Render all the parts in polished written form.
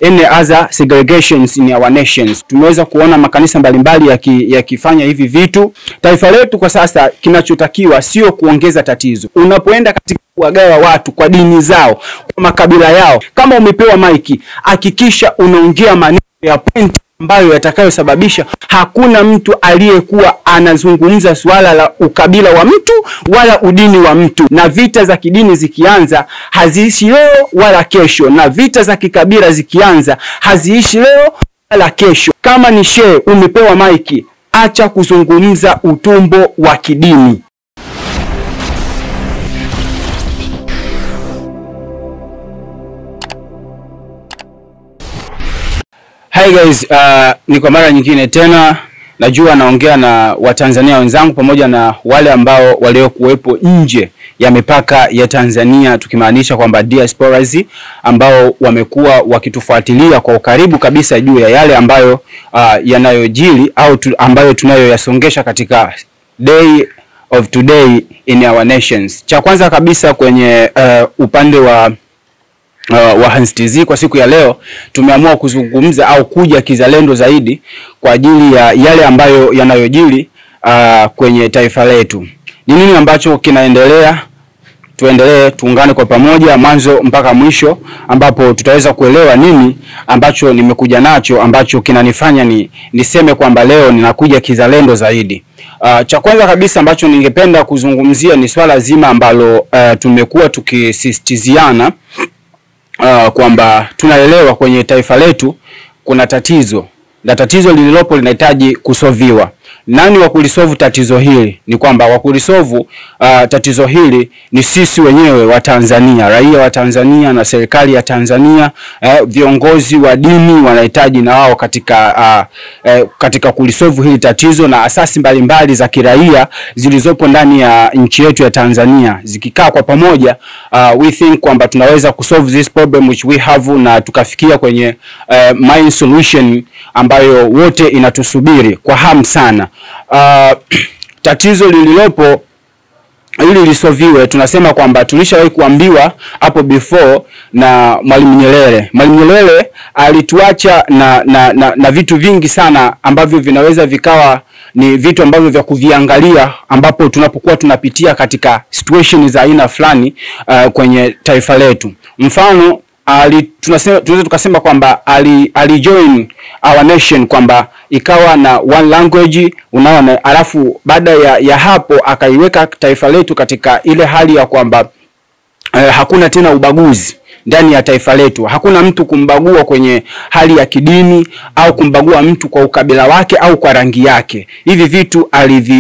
any other segregations in our nations. Tumeweza kuona makanisa mbalimbali yakifanya hivi vitu. Taifa letu kwa sasa kinachotakiwa sio kuongeza tatizo. Unapoenda katika kuwagawa watu kwa dini zao, kwa makabila yao, kama umepewa maiki, hakikisha unaongea maneno ya point ambayo yatakayosababisha hakuna mtu aliyekuwa anazungumza swala la ukabila wa mtu wala udini wa mtu. Na vita za kidini zikianza haziishi leo wala kesho, na vita za kikabila zikianza haziishi leo wala kesho. Kama ni shehe umepewa maiki, acha kuzungumza utumbo wa kidini. Hi guys, ni kwa mara nyingine tena. Najua naongea na Watanzania wenzangu pamoja na wale ambao waliokuwepo nje ya mipaka ya Tanzania, tukimaanisha kwamba diasporas ambao wamekuwa wakitufuatilia kwa ukaribu kabisa juu ya yale ambayo yanayojiri au ambayo tunayoyasongesha katika day of today in our nations. Cha kwanza kabisa kwenye upande wa Hans TZ kwa siku ya leo tumeamua kuzungumza au kuja kizalendo zaidi kwa ajili ya yale ambayo yanayojiri kwenye taifa letu. Ni nini ambacho kinaendelea? Tuendelee, tuungane kwa pamoja mwanzo mpaka mwisho, ambapo tutaweza kuelewa nini ambacho nimekuja nacho ambacho kinanifanya niseme kwamba leo ninakuja kizalendo zaidi. Cha kwanza kabisa ambacho ningependa kuzungumzia ni swala zima ambalo tumekuwa tukisisitiziana kwamba tunaelewa kwenye taifa letu kuna tatizo, na tatizo lililopo linahitaji kusolviwa. Nani wa kulisolve tatizo hili? Ni kwamba wa kulisolve tatizo hili ni sisi wenyewe wa Tanzania, raia wa Tanzania na serikali ya Tanzania. Viongozi wa dini wanahitaji na wao katika kulisolve hili tatizo, na asasi mbalimbali za kiraia zilizopo ndani ya nchi yetu ya Tanzania zikikaa kwa pamoja, we think kwamba tunaweza kusolve this problem which we have, na tukafikia kwenye main solution ambayo wote inatusubiri kwa hamu sana. Tatizo lililopo ili lisolviwe, tunasema kwamba tulishawahi kuambiwa hapo before na Mwalimu Nyerere. Mwalimu Nyerere alituacha na vitu vingi sana ambavyo vinaweza vikawa ni vitu ambavyo vya kuviangalia ambapo tunapokuwa tunapitia katika situation za aina fulani kwenye taifa letu. Mfano, tunaweza tukasema kwamba alijoin our nation kwamba ikawa na one language, unaona, alafu baada ya hapo akaiweka taifa letu katika ile hali ya kwamba hakuna tena ubaguzi ndani ya taifa letu. Hakuna mtu kumbagua kwenye hali ya kidini au kumbagua mtu kwa ukabila wake au kwa rangi yake. Hivi vitu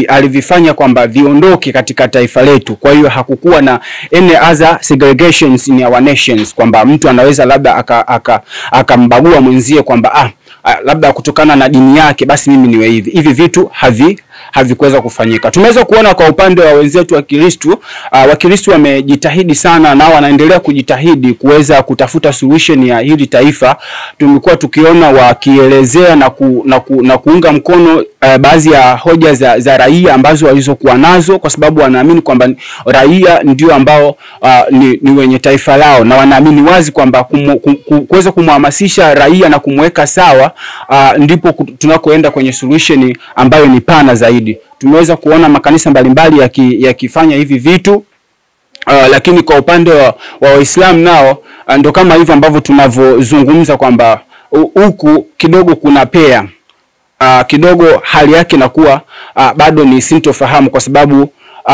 alivifanya kwamba viondoke katika taifa letu. Kwa hiyo hakukuwa na any other segregations in our nations, kwamba mtu anaweza labda akambagua mwenzie kwamba labda kutokana na dini yake basi mimi niwe hivi. Hivi vitu havikuweza kufanyika. Tumeweza kuona kwa upande wa wenzetu wa Kristo, Wakristo wamejitahidi sana na wanaendelea kujitahidi kuweza kutafuta solution ya hili taifa. Tumekuwa tukiona wakielezea na kuunga mkono baadhi ya hoja za raia ambazo walizokuwa nazo, kwa sababu wanaamini kwamba raia ndio ambao ni wenye taifa lao, na wanaamini wazi kwamba kuweza kumhamasisha raia na kumweka sawa ndipo tunakoenda kwenye solution ambayo ni pana zaidi. Tumeweza kuona makanisa mbalimbali yakifanya hivi vitu, lakini kwa upande wa Waislamu nao ndo kama hivyo ambavyo tunavozungumza kwamba huku kidogo kuna pea kidogo, hali yake inakuwa bado ni sintofahamu, kwa sababu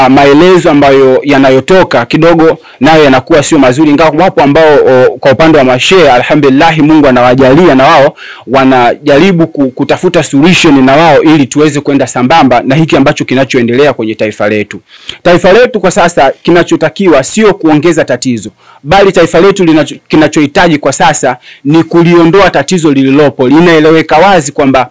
maelezo ambayo yanayotoka kidogo nayo yanakuwa sio mazuri. Ingawa wapo ambao kwa upande wa mashehe alhamdulillah Mungu anawajalia na wao wanajaribu kutafuta solution na wao, ili tuweze kwenda sambamba na hiki ambacho kinachoendelea kwenye taifa letu. Taifa letu kwa sasa kinachotakiwa sio kuongeza tatizo, bali taifa letu kinachohitaji kwa sasa ni kuliondoa tatizo lililopo. Linaeleweka wazi kwamba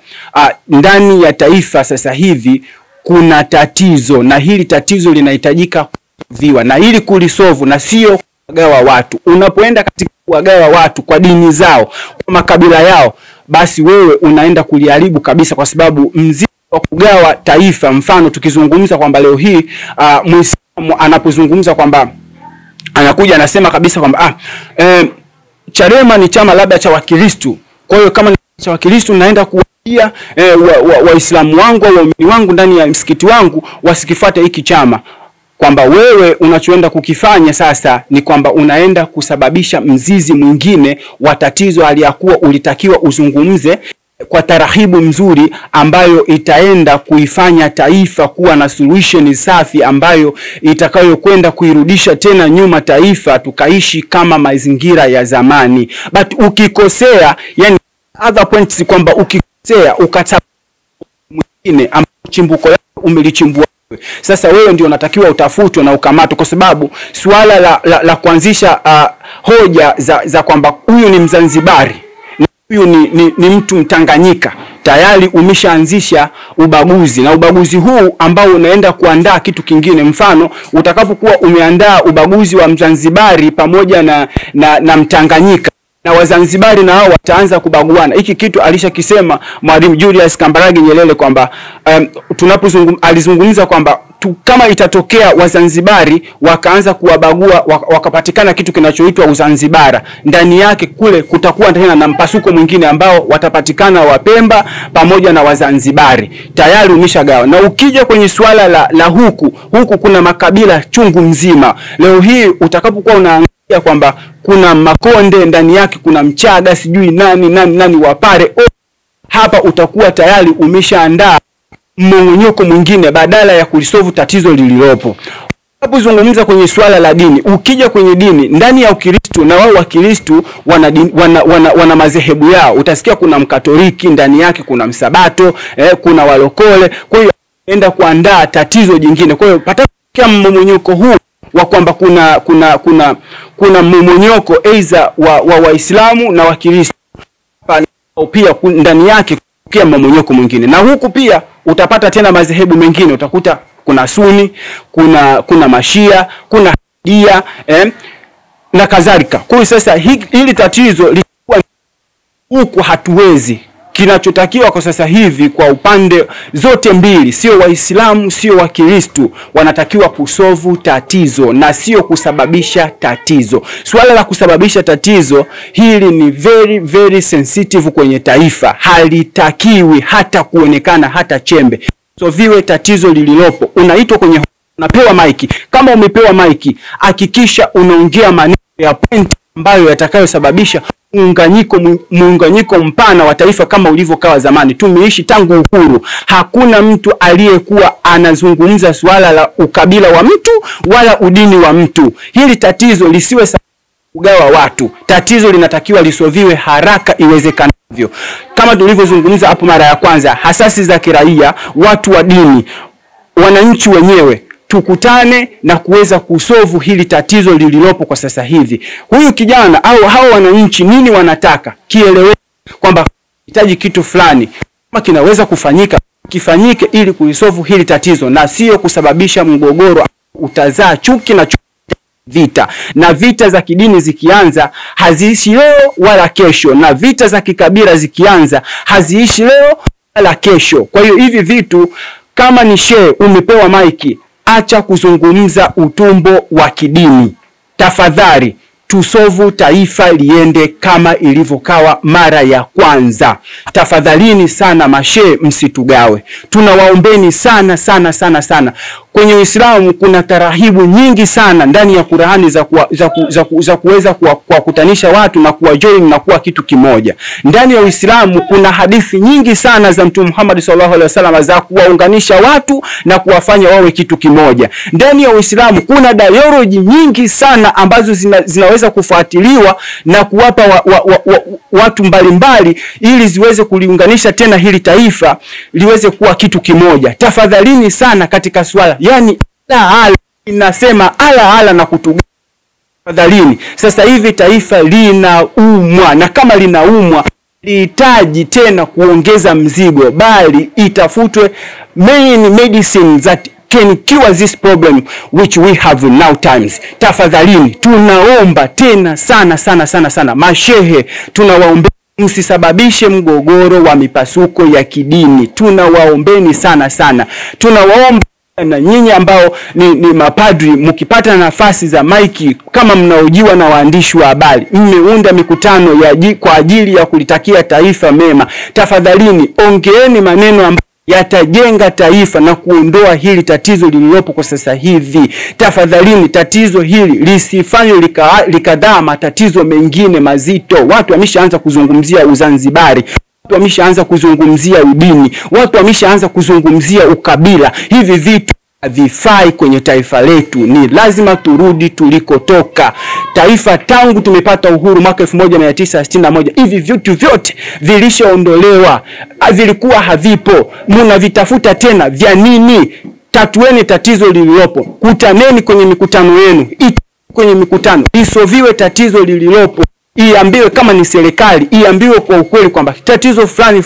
ndani ya taifa sasa hivi kuna tatizo, na hili tatizo linahitajika kuviwa, na ili kulisolve, na sio kuwagawa watu. Unapoenda katika kuwagawa watu kwa dini zao, kwa makabila yao, basi wewe unaenda kuliharibu kabisa, kwa sababu mzigo wa kugawa taifa, mfano tukizungumza kwamba leo hii Muislamu anapozungumza kwamba anakuja anasema kabisa kwamba Chadema ni chama labda cha Wakristo. Kwa hiyo kama ni cha Wakristo naenda kuwaambia Waislamu wangu au waumini wangu ndani ya msikiti wangu wasikifuate hiki chama, kwamba wewe unachoenda kukifanya sasa ni kwamba unaenda kusababisha mzizi mwingine wa tatizo aliyakuwa ulitakiwa uzungumze kwa tarahibu mzuri ambayo itaenda kuifanya taifa kuwa na solution safi ambayo itakayokwenda kuirudisha tena nyuma taifa tukaishi kama mazingira ya zamani. But ukikosea, yani other points, kwamba ukikosea ukata mwingine ambayo chimbuko lako umelichimbua, sasa wewe ndio unatakiwa utafutwe na ukamatwe, kwa sababu suala la kuanzisha hoja za kwamba huyu ni Mzanzibari, huyu ni mtu Mtanganyika, tayari umeshaanzisha ubaguzi, na ubaguzi huu ambao unaenda kuandaa kitu kingine. Mfano, utakapokuwa umeandaa ubaguzi wa Mzanzibari pamoja na Mtanganyika, na Wazanzibari na hao wataanza kubaguana. Hiki kitu alishakisema Mwalimu Julius Kambarage Nyerere kwamba alizungumza kwamba kama itatokea Wazanzibari wakaanza kuwabagua, wakapatikana kitu kinachoitwa Uzanzibara, ndani yake kule kutakuwa tena na mpasuko mwingine ambao watapatikana Wapemba pamoja na Wazanzibari. Tayari umeshagawa. Na ukija kwenye swala la huku kuna makabila chungu mzima. Leo hii utakapokuwa unaangalia kwamba kuna Makonde ndani yake, kuna Mchaga, sijui nani Wapare, hapa utakuwa tayari umeshaandaa mmonyoko mwingine badala ya kulisolve tatizo lililopo. Unapozungumza kwenye swala la dini, ukija kwenye dini, ndani ya Ukristo, na wao Wakristo wana madhehebu yao, utasikia kuna Mkatoliki ndani yake, kuna Msabato, kuna Walokole. Kwa hiyo enda kuandaa tatizo jingine. Kwa hiyo patakia mmonyoko huu wa kwamba kuna mmonyoko aidha wa Waislamu na Wakristo, pia ndani yake kia mmonyoko mwingine. Na huku pia utapata tena madhehebu mengine, utakuta kuna Suni, kuna Mashia, kuna Dia, na kadhalika. Kwa hiyo sasa hili tatizo lilikuwa huku hatuwezi. Kinachotakiwa kwa sasa hivi kwa upande zote mbili, sio Waislamu sio Wakristo, wanatakiwa kusolve tatizo na sio kusababisha tatizo. Swala la kusababisha tatizo hili ni very very sensitive kwenye taifa, halitakiwi hata kuonekana hata chembe. So viwe tatizo lililopo, unaitwa kwenye, unapewa maiki. Kama umepewa maiki, hakikisha unaongea maneno ya point ambayo yatakayosababisha muunganyiko mpana wa taifa kama ulivyokuwa zamani. Tumeishi tangu uhuru, hakuna mtu aliyekuwa anazungumza swala la ukabila wa mtu wala udini wa mtu. Hili tatizo lisiwe kugawa watu. Tatizo linatakiwa lisolviwe haraka iwezekanavyo. Kama tulivyozungumza hapo mara ya kwanza, hasasi za kiraia, watu wa dini, wananchi wenyewe, tukutane na kuweza kusolve hili tatizo lililopo kwa sasa hivi. Huyu kijana au hao wananchi nini wanataka? Kielewe kwamba hitaji kitu fulani, kama kinaweza kufanyika, kifanyike ili kuisolve hili tatizo, na sio kusababisha mgogoro utazaa chuki na vita. Na vita za kidini zikianza haziishi leo wala kesho, na vita za kikabila zikianza haziishi leo wala kesho. Kwa hiyo hivi vitu, kama ni shehe umepewa maiki, acha kuzungumza utumbo wa kidini. Tafadhali tusolve taifa liende kama ilivyokawa mara ya kwanza. Tafadhalini sana mashehe, msitugawe. Tunawaombeni sana sana sana sana. Kwenye Uislamu kuna tarahibu nyingi sana ndani ya Qur'ani za kuweza kuwakutanisha watu na kuwajoin na kuwa kitu kimoja. Ndani ya Uislamu kuna hadithi nyingi sana za Mtume Muhammad sallallahu alaihi wasallam za kuwaunganisha watu na kuwafanya wawe kitu kimoja. Ndani ya Uislamu kuna dialogue nyingi sana ambazo zinaweza kufuatiliwa na kuwapa watu mbalimbali ili ziweze kuliunganisha tena hili taifa liweze kuwa kitu kimoja. Tafadhalini sana katika swala, yani ala inasema ala na kutuga. Tafadhalini, sasa hivi taifa linaumwa, na kama linaumwa lihitaji tena kuongeza mzigo, bali itafutwe main medicine that can cure this problem which we have now times. Tafadhalini tunaomba tena sana sana sana sana mashehe, tunawaomba msisababishe mgogoro wa mipasuko ya kidini. Tunawaombeni sana sana. Tunawaomba na nyinyi ambao ni mapadri, mkipata nafasi za maiki kama mnaojiwa na waandishi wa habari, mmeunda mikutano kwa ajili ya kulitakia taifa mema, tafadhalini ongeeni maneno ambayo yatajenga taifa na kuondoa hili tatizo lililopo kwa sasa hivi. Tafadhalini tatizo hili lisifanywe likadhaa matatizo mengine mazito. Watu wameshaanza kuzungumzia Uzanzibari, watu wameshaanza kuzungumzia udini, watu wameshaanza kuzungumzia ukabila. Hivi vitu havifai kwenye taifa letu. Ni lazima turudi tulikotoka. Taifa tangu tumepata uhuru mwaka 1961, hivi vitu vyote vilishaondolewa, vilikuwa havipo. Mnavitafuta tena vya nini? Tatueni tatizo lililopo. Kutaneni kwenye mikutano yenu, kwenye mikutano isoviwe tatizo lililopo. Iambiwe kama ni serikali, iambiwe kwa ukweli kwamba tatizo fulani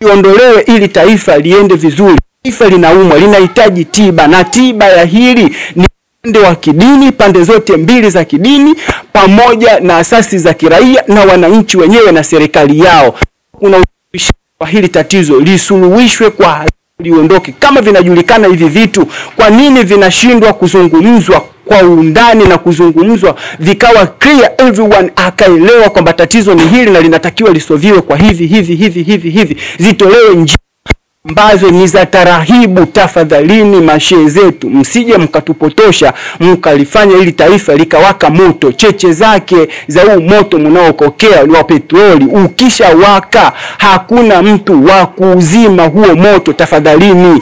iondolewe ili taifa liende vizuri. Taifa linaumwa, linahitaji tiba, na tiba ya hili ni pande wa kidini, pande zote mbili za kidini, pamoja na asasi za kiraia na wananchi wenyewe na serikali yao. Kuna kwa hili tatizo lisuluhishwe, kwa liondoke. Kama vinajulikana hivi vitu, kwa nini vinashindwa kuzungumzwa kwa undani na kuzungumzwa vikawa clear, everyone akaelewa kwamba tatizo ni hili na linatakiwa lisoviwe kwa hivi, zitolewe njia ambazo ni za tarahibu. Tafadhalini mashehe zetu, msije mkatupotosha mkalifanya ili taifa likawaka moto. Cheche zake za huu moto mnaokokea wa petroli, ukisha waka hakuna mtu wa kuuzima huo moto. Tafadhalini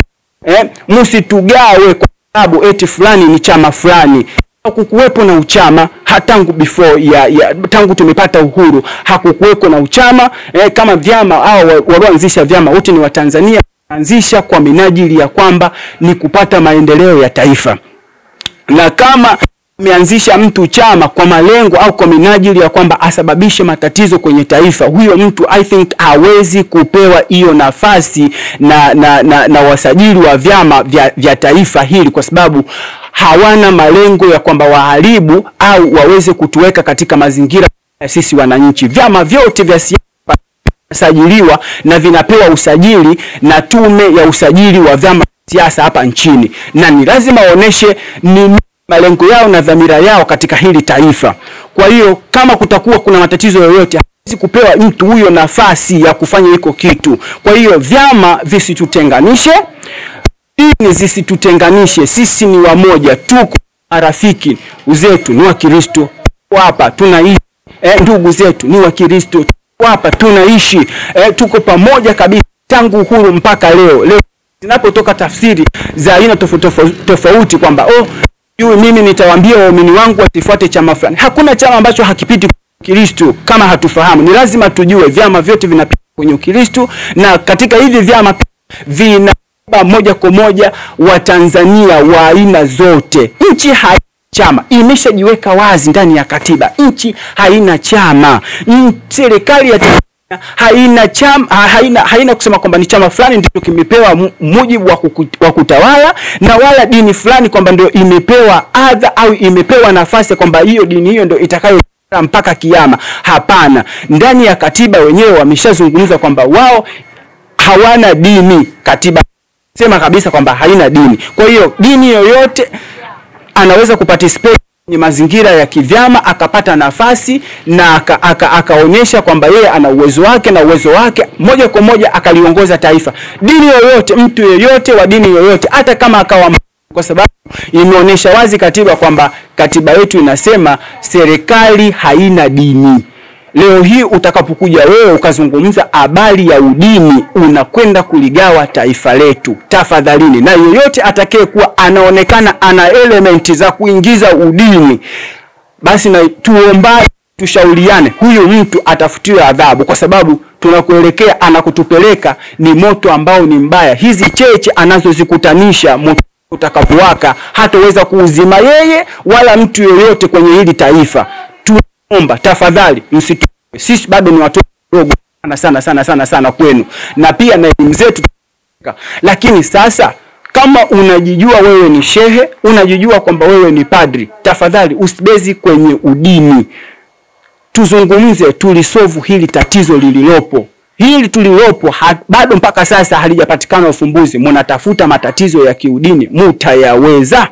msitugawe kwa sababu eti fulani ni chama fulani. Hakukuwepo na uchama hatangu before tangu tumepata uhuru hakukuwepo na uchama. Kama vyama au walioanzisha vyama wote ni Watanzania, anzisha kwa minajili ya kwamba ni kupata maendeleo ya taifa. Na kama ameanzisha mtu chama kwa malengo au kwa minajili ya kwamba asababishe matatizo kwenye taifa, huyo mtu I think hawezi kupewa hiyo nafasi na wasajili wa vyama vya taifa hili, kwa sababu hawana malengo ya kwamba waharibu au waweze kutuweka katika mazingira ya sisi wananchi. Vyama vyote vya siasa sajiliwa na vinapewa usajili na tume ya usajili wa vyama siasa hapa nchini, na ni lazima waoneshe ni malengo yao na dhamira yao katika hili taifa. Kwa hiyo kama kutakuwa kuna matatizo yoyote, hawezi kupewa mtu huyo nafasi ya kufanya hiko kitu. Kwa hiyo vyama visitutenganishe, dini zisitutenganishe. Sisi ni wamoja, tuko marafiki zetu ni wa Kristo, hapa tunaishi. Ndugu zetu ni wa Kristo, hapa tunaishi. Tuko pamoja kabisa tangu uhuru mpaka leo. Zinapotoka tafsiri za aina tofauti kwamba mimi nitawaambia waumini wangu wasifuate chama fulani, hakuna chama ambacho hakipiti Kristo kama hatufahamu. Ni lazima tujue vyama vyote vinapita kwenye Kristo, na katika hivi vyama vina moja kwa moja wa Tanzania wa aina zote. Nchi haina chama, imeshajiweka wazi ndani ya katiba. Nchi haina chama. Serikali ya Tanzania haina chama, haina kusema kwamba ni chama fulani ndio kimepewa mujibu wa kutawala, na wala dini fulani kwamba ndio imepewa adha au imepewa nafasi kwamba hiyo dini hiyo ndio itakayo mpaka kiyama. Hapana, ndani ya katiba wenyewe wameshazungumza kwamba wao hawana dini. Katiba sema kabisa kwamba haina dini. Kwa hiyo dini yoyote anaweza kuparticipate kwenye mazingira ya kivyama, akapata nafasi na akaonyesha kwamba yeye ana uwezo wake, na uwezo wake moja kwa moja akaliongoza taifa. Dini yoyote, mtu yoyote wa dini yoyote, hata kama akawa, kwa sababu imeonyesha wazi katiba kwamba katiba yetu inasema serikali haina dini. Leo hii utakapokuja wewe ukazungumza habari ya udini, unakwenda kuligawa taifa letu. Tafadhalini, na yoyote atakaye kuwa anaonekana ana elementi za kuingiza udini, basi na tuomba, tushauriane, huyu mtu atafutiwe adhabu, kwa sababu tunakuelekea, anakutupeleka ni moto ambao ni mbaya. Hizi cheche anazozikutanisha moto utakapowaka hataweza kuuzima yeye wala mtu yoyote kwenye hili taifa. Tuomba tafadhali msitu, sisi bado ni watoto wadogo sana kwenu, na pia na elimu zetu. Lakini sasa kama unajijua wewe ni shehe, unajijua kwamba wewe ni padri, tafadhali usibezi kwenye udini. Tuzungumze, tulisolve hili tatizo lililopo. hili tulilopo bado mpaka sasa halijapatikana ufumbuzi, mnatafuta matatizo ya kiudini, mutayaweza?